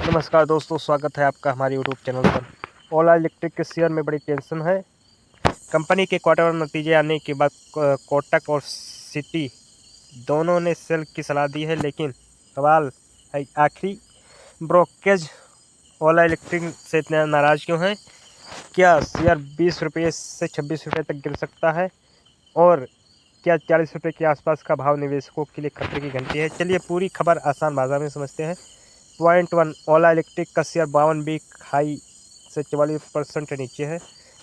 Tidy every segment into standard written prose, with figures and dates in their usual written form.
नमस्कार दोस्तों, स्वागत है आपका हमारे यूट्यूब चैनल पर। ओला इलेक्ट्रिक के शेयर में बड़ी टेंशन है। कंपनी के क्वार्टर नतीजे आने के बाद कोटक और सिटी दोनों ने सेल की सलाह दी है, लेकिन सवाल है आखिरी ब्रोकरेज ओला इलेक्ट्रिक से इतना नाराज क्यों है? क्या शेयर 20 रुपये से 26 रुपये तक गिर सकता है? और क्या 40 रुपये के आसपास का भाव निवेशकों के लिए खतरे की घंटी है? चलिए पूरी खबर आसान भाषा में समझते हैं। पॉइंट 1, ओला इलेक्ट्रिक का शेयर 52 वीक हाई से 44% नीचे है।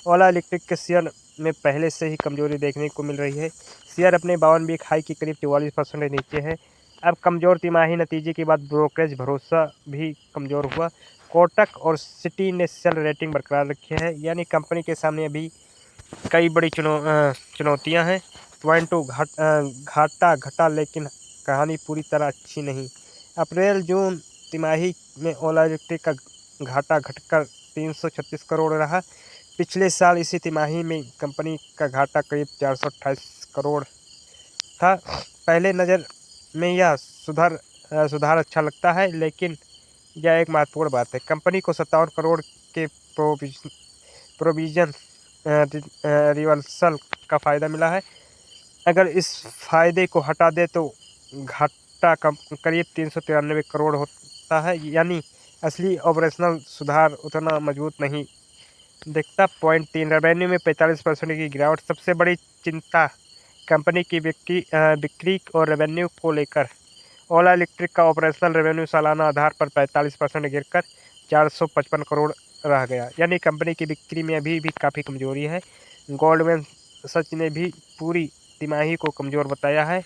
ओला इलेक्ट्रिक के शेयर में पहले से ही कमजोरी देखने को मिल रही है। शेयर अपने 52 वीक हाई के करीब 44% नीचे है। अब कमजोर तिमाही नतीजे के बाद ब्रोकरेज भरोसा भी कमजोर हुआ। कोटक और सिटी ने सेल रेटिंग बरकरार रखी है, यानी कंपनी के सामने अभी कई बड़ी चुनौतियां हैं। पॉइंट 2, घाटा घटा, लेकिन कहानी पूरी तरह अच्छी नहीं। अप्रैल जून तिमाही में ओला इलेक्ट्रिक का घाटा घटकर 336 करोड़ रहा। पिछले साल इसी तिमाही में कंपनी का घाटा करीब 428 करोड़ था। पहले नज़र में यह सुधार अच्छा लगता है, लेकिन यह एक महत्वपूर्ण बात है। कंपनी को 57 करोड़ के प्रोविजन रिवर्सल का फ़ायदा मिला है। अगर इस फायदे को हटा दे तो घाटा करीब 393 करोड़ होता है, यानी असली ऑपरेशनल सुधार उतना मजबूत नहीं दिखता। पॉइंट 3, रेवेन्यू में 45% की गिरावट। सबसे बड़ी चिंता कंपनी की बिक्री और रेवेन्यू को लेकर। ओला इलेक्ट्रिक का ऑपरेशनल रेवेन्यू सालाना आधार पर 45% गिरकर 455 करोड़ रह गया, यानी कंपनी की बिक्री में अभी भी काफ़ी कमजोरी है। गोल्डमैन सच ने भी पूरी तिमाही को कमज़ोर बताया है।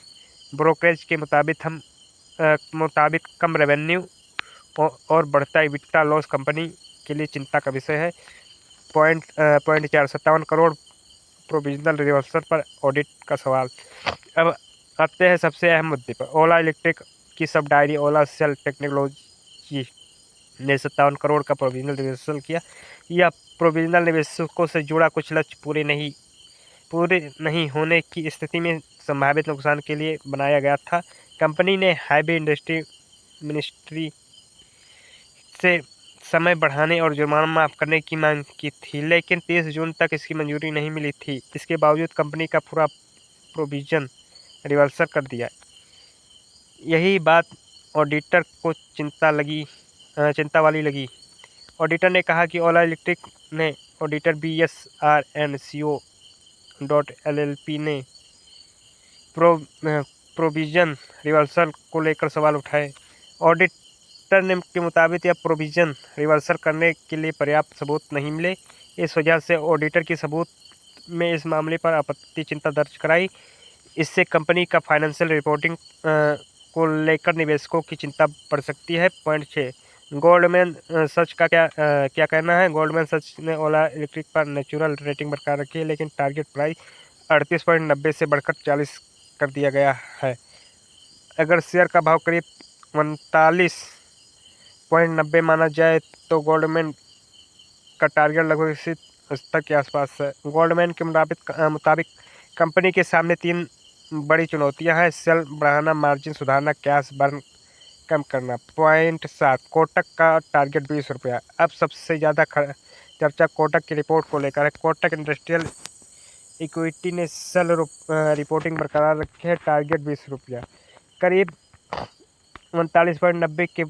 ब्रोकरेज के मुताबिक कम रेवेन्यू और बढ़ता इबिट्टा लॉस कंपनी के लिए चिंता का विषय है। पॉइंट 4, 57 करोड़ प्रोविजनल रिवर्सल पर ऑडिट का सवाल। अब आते हैं सबसे अहम मुद्दे पर। ओला इलेक्ट्रिक की सब डायरी ओला सेल टेक्नोलॉजी ने 57 करोड़ का प्रोविजनल रिवर्सल किया। यह प्रोविजनल निवेशकों से जुड़ा कुछ लक्ष्य पूरे नहीं होने की स्थिति में संभावित नुकसान के लिए बनाया गया था। कंपनी ने हैवी इंडस्ट्री मिनिस्ट्री से समय बढ़ाने और जुर्माना माफ़ करने की मांग की थी, लेकिन 30 जून तक इसकी मंजूरी नहीं मिली थी। इसके बावजूद कंपनी का पूरा प्रोविजन रिवर्सल कर दिया। यही बात ऑडिटर को चिंता वाली लगी। ऑडिटर ने कहा कि ओला इलेक्ट्रिक ने ऑडिटर BSRNCO.LLP ने प्रोविजन रिवर्सल को लेकर सवाल उठाए। ऑडिटर के मुताबिक यह प्रोविजन रिवर्सल करने के लिए पर्याप्त सबूत नहीं मिले। इस वजह से ऑडिटर की सबूत में इस मामले पर आपत्ति चिंता दर्ज कराई। इससे कंपनी का फाइनेंशियल रिपोर्टिंग को लेकर निवेशकों की चिंता बढ़ सकती है। पॉइंट 6, गोल्डमैन सच का क्या कहना है? गोल्डमैन सच ने ओला इलेक्ट्रिक पर नेचुरल रेटिंग बरकरार रखी है, लेकिन टारगेट प्राइस 38.90 से बढ़कर 40 कर दिया गया है। अगर शेयर का भाव करीब 39.90 माना जाए तो गोल्डमैन का टारगेट लगभग इसी स्तर के आसपास है। गोल्डमैन के मुताबिक कंपनी के सामने 3 बड़ी चुनौतियां हैं: सेल बढ़ाना, मार्जिन सुधारना, कैश बर्न कम करना। पॉइंट 7, कोटक का टारगेट 20 रुपया। अब सबसे ज़्यादा चर्चा कोटक की रिपोर्ट को लेकर है। कोटक इंडस्ट्रियल इक्विटी ने सेल रिपोर्टिंग बरकरार रखी है, टारगेट 20 रुपया। करीब 39.90 के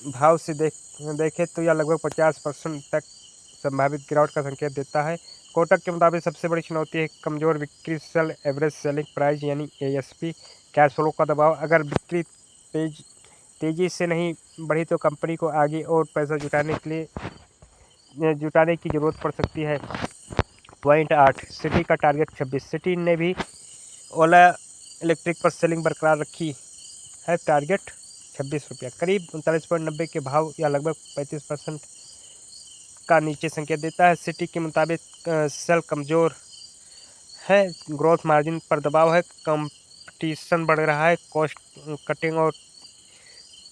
भाव से देखें तो यह लगभग 50% तक संभावित गिरावट का संकेत देता है। कोटक के मुताबिक सबसे बड़ी चुनौती है कमजोर बिक्री, सेल एवरेज सेलिंग प्राइस यानी ASP, कैश फ्लो का दबाव। अगर बिक्री तेजी से नहीं बढ़ी तो कंपनी को आगे और पैसा जुटाने की जरूरत पड़ सकती है। पॉइंट 8, सिटी का टारगेट 26। सिटी ने भी ओला इलेक्ट्रिक पर सेलिंग बरकरार रखी है, टारगेट 26 रुपया। करीब 39.90 के भाव या लगभग 35% का नीचे संकेत देता है। सिटी के मुताबिक सेल कमज़ोर है, ग्रोथ मार्जिन पर दबाव है, कंपटीशन बढ़ रहा है, कॉस्ट कटिंग और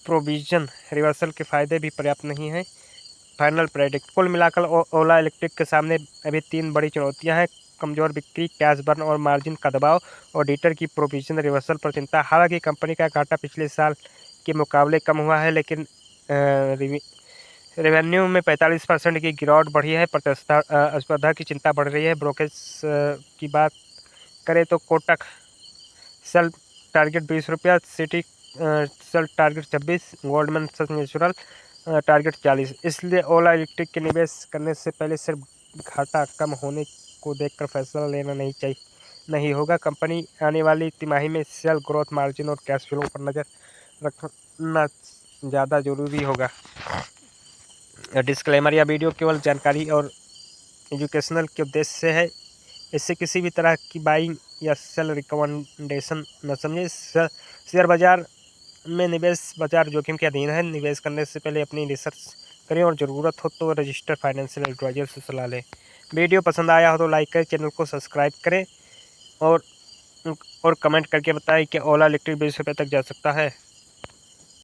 प्रोविजन रिवर्सल के फायदे भी पर्याप्त नहीं हैं। फाइनल प्रेडिक्ट, कुल मिलाकर ओला इलेक्ट्रिक के सामने अभी 3 बड़ी चुनौतियां हैं: कमजोर बिक्री, कैश बर्न और मार्जिन का दबाव। ऑडिटर की प्रोविजन रिवर्सल पर चिंता। हालांकि कंपनी का घाटा पिछले साल के मुकाबले कम हुआ है, लेकिन रेवेन्यू में 45% की गिरावट बढ़ी है। प्रतिस्पर्धा की चिंता बढ़ रही है। ब्रोकरेज की बात करें तो कोटक सेल टारगेट 20 रुपया, सिटी सेल टारगेट 26, गोल्डमैन सच नेचुरल टारगेट 40। इसलिए ओला इलेक्ट्रिक के निवेश करने से पहले सिर्फ घाटा कम होने को देखकर फैसला लेना नहीं होगा। कंपनी आने वाली तिमाही में सेल ग्रोथ मार्जिन और कैश फ्लो पर नज़र रखना ज़्यादा ज़रूरी होगा। डिस्क्लेमर: यह वीडियो केवल जानकारी और एजुकेशनल के उद्देश्य से है। इससे किसी भी तरह की बाइंग या सेल रिकमेंडेशन न समझें। शेयर बाजार में निवेश बाजार जोखिम के अधीन है। निवेश करने से पहले अपनी रिसर्च करें और ज़रूरत हो तो रजिस्टर्ड फाइनेंशियल एडवाइजर से सलाह लें। वीडियो पसंद आया हो तो लाइक करें, चैनल को सब्सक्राइब करें और कमेंट करके बताएं कि ओला इलेक्ट्रिक 20 रुपये तक जा सकता है।